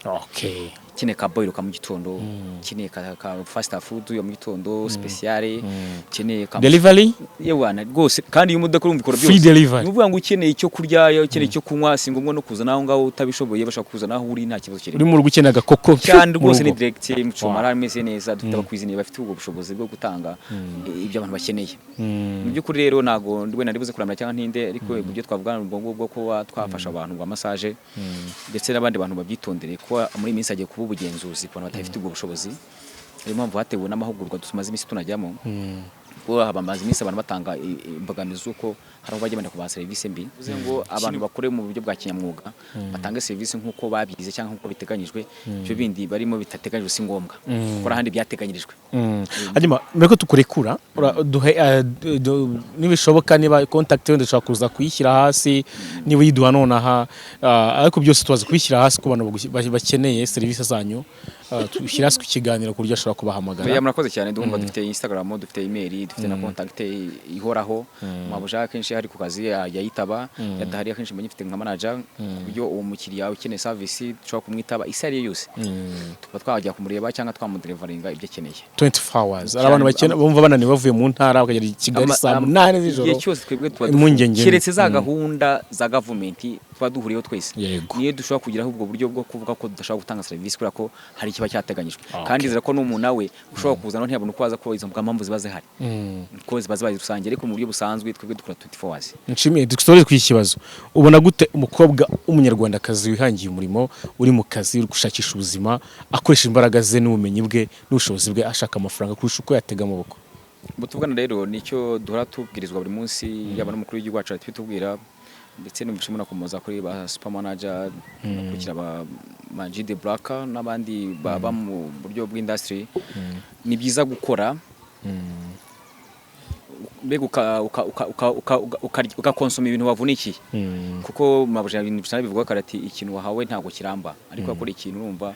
kine ka boil ka mu gitondo kine ka fast food yo mu gitondo speciale kine ka delivery yewana rwose kandi iyo mudakurumva ikora byose free delivery nuvuga ngo ukeneye icyo kurya ukeneye icyo kunywa singomwe no kuza naho ngaho utabishoboye bashaka kuza naho uri nta kibazo kiri uri mu rugo ukeneye agakoko kandi rwose ni direct mu cumara ameze neza dufite abakwiziniye bafite ubwo bushobozi bwo gutanga ibyo abantu bakeneye mu by'ukuri rero nago wenda ndibuze kuramira cyangwa ntinde ariko ibyo twavugana bwo kuba twafasha abantu bwa massage ndetse n'abandi bantu babyitondere ko muri minsi agiye kuba ubugenzuzi ku bantu batafite ubwo bushobozi ari mpamvu hatewe n'amahugurwa dusumaze iminsi tunajyamo ko abamaze iminsi abantu batanga imbogamizi uko hari aho bagenda kubaha serivisi mbi uze ngo abantu bakore mu buryo bwa kinyamwuga batanga serivisi nk'uko babyize cyangwa nk'uko biteganyijwe byo bindi barimo bitateganyijwe si ngombwa kuko ahandi byateganyirijwe hanyuma mbere ko tukurekura nibishoboka niba contact wenda ushaka kuza kuyishyira hasi niba yiduha nonaha ariko byose tubaza kuyishyira hasi ku bantu bakeneye serivisi zanyu tushyira hasi ku kiganiro ku buryo ashobora kubahamagara murakoze cyane ndumva dufite Instagram dufite email dufite na contact ihoraho mabuja kenshi hari ku kazi yayitaba yadahari kenshi mba nyifite nka manager kuburyo uwo mukiriya ukeneye service dushobora kumwitaba isari yose tuba twajya kumureba cyangwa twamudelivaringa ibyo akeneye 24 hours ari abantu bakene bumva bananiwe bavuye mu ntara bakagera i Kigali saa 8 z'ijoro igihe cyose twebwe tuba keretse za gahunda za government tuba duhuriyeho twese niyo dushobora kugiraho ubwo buryo bwo kuvuga ko tudashobora gutanga service kubera ko hari kiba cyateganyijwe kandi zira ko n'umuntu nawe ushobora kuzana ntiyabona uko aza ko izo mpamvu ziba zihari ko ziba zibaye rusange ariko mu buryo busanzwe twebwe dukora 24 hours. Nshimiye dukore kw'ikibazo ubona gute umukobwa w'umunyarwandakazi wihangiye umurimo uri mu kazi uri gushakisha ubuzima akoresha imbaraga ze n'ubumenyi bwe n'ubushobozi bwe ashaka amafaranga kurusha uko yatega amaboko? Butuvugana rero nicyo duhora tubwirizwa buri munsi yaba n'umukuru w'igihugu wacu atubwira ndetse n'umufasha munakomoza kuri ba super manager kurikira ba Majide Blaka n'abandi baba mu buryo bw'industry ni byiza gukora mbega ukakonsoma ibintu wavunikiye kuko mabuja ibintu bisana bivuga karati ikintu wahawe ntago kiramba ariko akora ikintu urumva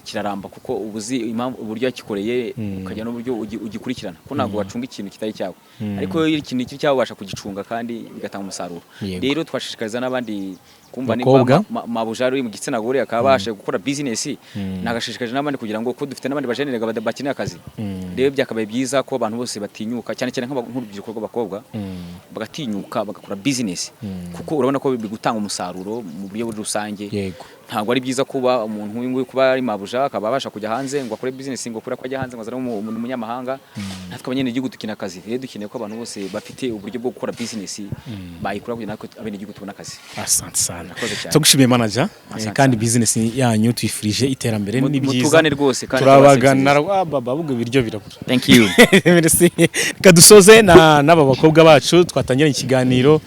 kiraramba kuko ubuzi impamvu uburyo yakikoreye ukajya n'uburyo ugikurikirana ko ntago wacunga ikintu kitari cyawe ariko iyo ikintu kiri cyawe ubasha kugicunga kandi bigatanga umusaruro. Rero twashishikariza n'abandi kumva nimba mabuja ari mu gitsina gore akabasha gukora business nagashishikaje n'abandi kugira ngo ko dufite n'abandi bajeneraga bakeneye akazi. Rero byakabaye byiza ko abantu bose batinyuka cyane cyane nk'urubyiruko rw'abakobwa bagatinyuka bagakora business kuko urabona ko bigutanga umusaruro mu buryo rusange. Ntabwo ari byiza kuba umuntu w'inguye kuba ari mabuja akaba abasha kujya hanze ngo akore business ngo kuri ajya hanze ngo azane umunyamahanga natwe abanyene igihugu tukina akazi. Rero dukeneye ko abantu bose bafite uburyo bwo gukora business bayikora kugira natwe abene igihugu tubona akazi. Asante sana. Tugushimiye manager kandi business yanyu twifurije iterambere ni byiza. Mutugane rwose kandi turabagana bavuga ibiryo birabura. Thank you. Merci. Kadusoze n'aba bakobwa bacu twatangira ikiganiro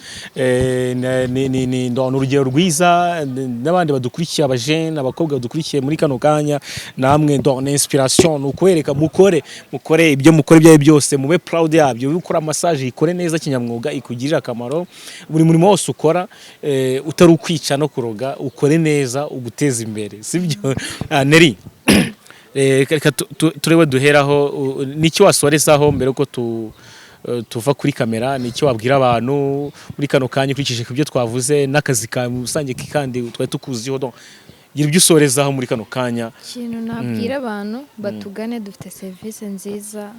ni urugero rwiza n'abandi badukurikiye abajene abakobwa badukurikiye muri kano kanya namwe ni inspiration ukwereka mukore ibyo mukore byaye byose mube proud yabyo ukora massage ikore neza kinyamwuga ikugirira akamaro buri murimo wose ukora utari ukwica no kuroga ukore neza uguteza imbere sibyo. Neri reka turewe duheraho nicyo wasorezaho mbere ko tuva kuri kamera nicyo wabwira abantu muri kano kanya ukurikije kubyo twavuze n'akazi ka musange kandi twari tukuziho donc gira ibyo usorezaho muri kano kanya. Ikintu nabwira abantu batugane dufite service nziza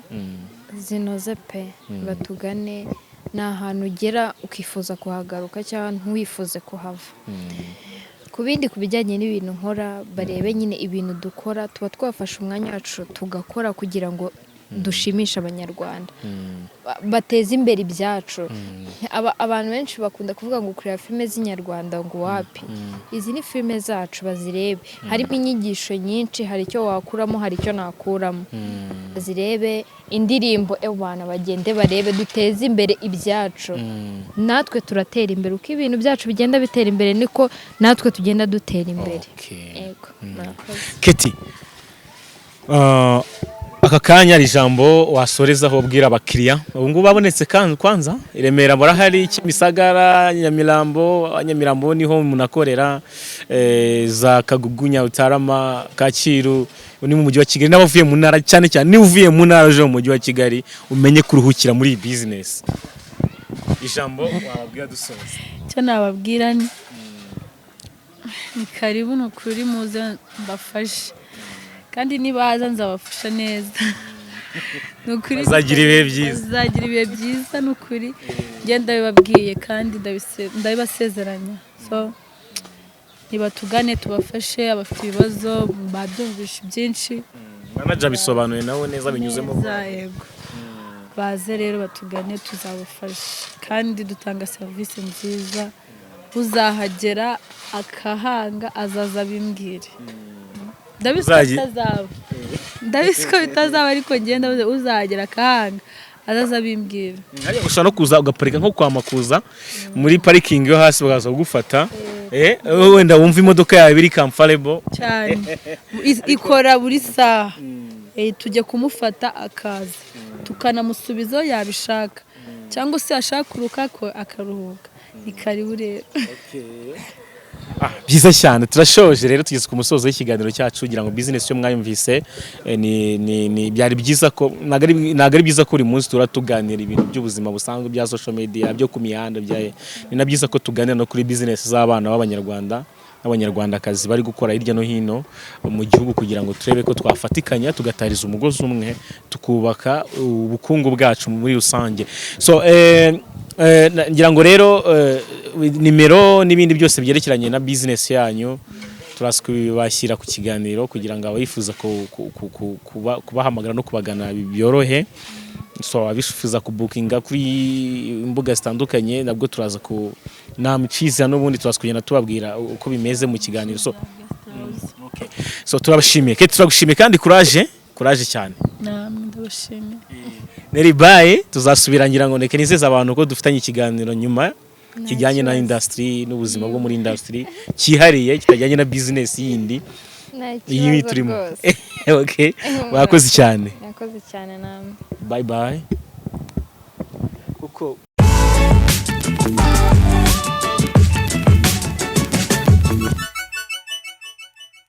zinoze pe batugane na ahantu ugera ukifuza kuhagaruka cyangwa ntuwifuze kuhava. Ku bindi kubijyanye n'ibintu nkora barebe nyine ibintu dukora tuba twafashe umwanya wacu tugakora kugira ngo dushimisha abanyarwanda bateze imbere ibyacu. Abantu benshi bakunda kuvuga ngo kureba filime z'inyarwanda ngo wapi, izi ni filime zacu bazirebe, harimo inyigisho nyinshi, hari icyo wakuramo hari icyo nakuramo. Bazirebe indirimbo ebana bagende barebe duteze imbere ibyacu natwe turatera imbere. Uko ibintu byacu bigenda bitera imbere niko natwe tugenda dutera imbere. Yego. Keti aka kanya ari jambo wasorezaho ubwira abakiriya ubu ngubu babonetse kwanza Iremera barahari Kimisagara Nyamirambo niho munakorera za Kagugunya Utarama Kacyiru ni mu mujyi wa Kigali n'abavuye mu ntara cyane cyane ni uvuye mu ntara jo mu mujyi wa Kigali umenye kuruhukira muri business. Ijambo wababwira dusoza cyo nababwira ni karibu nukuri muze mbafashe kandi nibaza nzabafasha neza nukuri zagira ibihe byiza nukuri ngenda bibabwiye kandi ndabibasezeranya. So nibatugane tubafashe abafite ibibazo babyumvisha byinshi manager bisobanuye nawe neza binyuzemo yego baze rero batugane tuzabafasha kandi dutanga service nziza. Uzahagera akahanga azaza bimbwire ndabisiko bitazaba ariko ngenda uzagera akahanga azaza bimbwira. Ushobora no kuza ugaparika nko kwa Makuza muri parking yo hasi bagaza kugufata wenda wumva imodoka yawe biri comfortable cyane ikora buri saha tujye kumufata akaza tukanamusubizo yabishaka cyangwa se ashaka kuruka ko akaruhuka. Ikaribu rero. Byiza cyane turashoje rero tugeze ku musozo w'ikiganiro cyacu kugira ngo business yo mwayumvise ni byari byiza ko nagari byiza ko buri munsi turatuganira ibintu by'ubuzima busanzwe bya social media byo ku mihanda ni na byiza ko tuganira no kuri business z'abana b'abanyarwanda n'abanyarwandakazi bari gukora hirya no hino mu gihugu kugira ngo turebe ko twafatikanya tugatariza umugozi umwe tukubaka ubukungu bwacu muri rusange. So ngira ngo rero nimero n'ibindi byose byerekeranye na business yanyu turaza kubashyira ku kiganiro kugira ngo abayifuza kubahamagara no kubagana byorohe. So abifuza kubukinga kuri imbuga zitandukanye nabwo turaza ku namuciza n'ubundi turaza kugenda tubabwira uko bimeze mu kiganiro. So turabashimiye turagushimiye kandi courage cyane. Ndabashimiye. Neri bye tuzasubira ngira ngo neke nizeza abantu ko dufitanye ikiganiro nyuma kijyanye na industry n'ubuzima bwo muri industry cyihariye kitajyanye na business yindi. Iyi turimo. Okay. Wakoze cyane. Yakoze cyane namwe. Bye bye. Kuko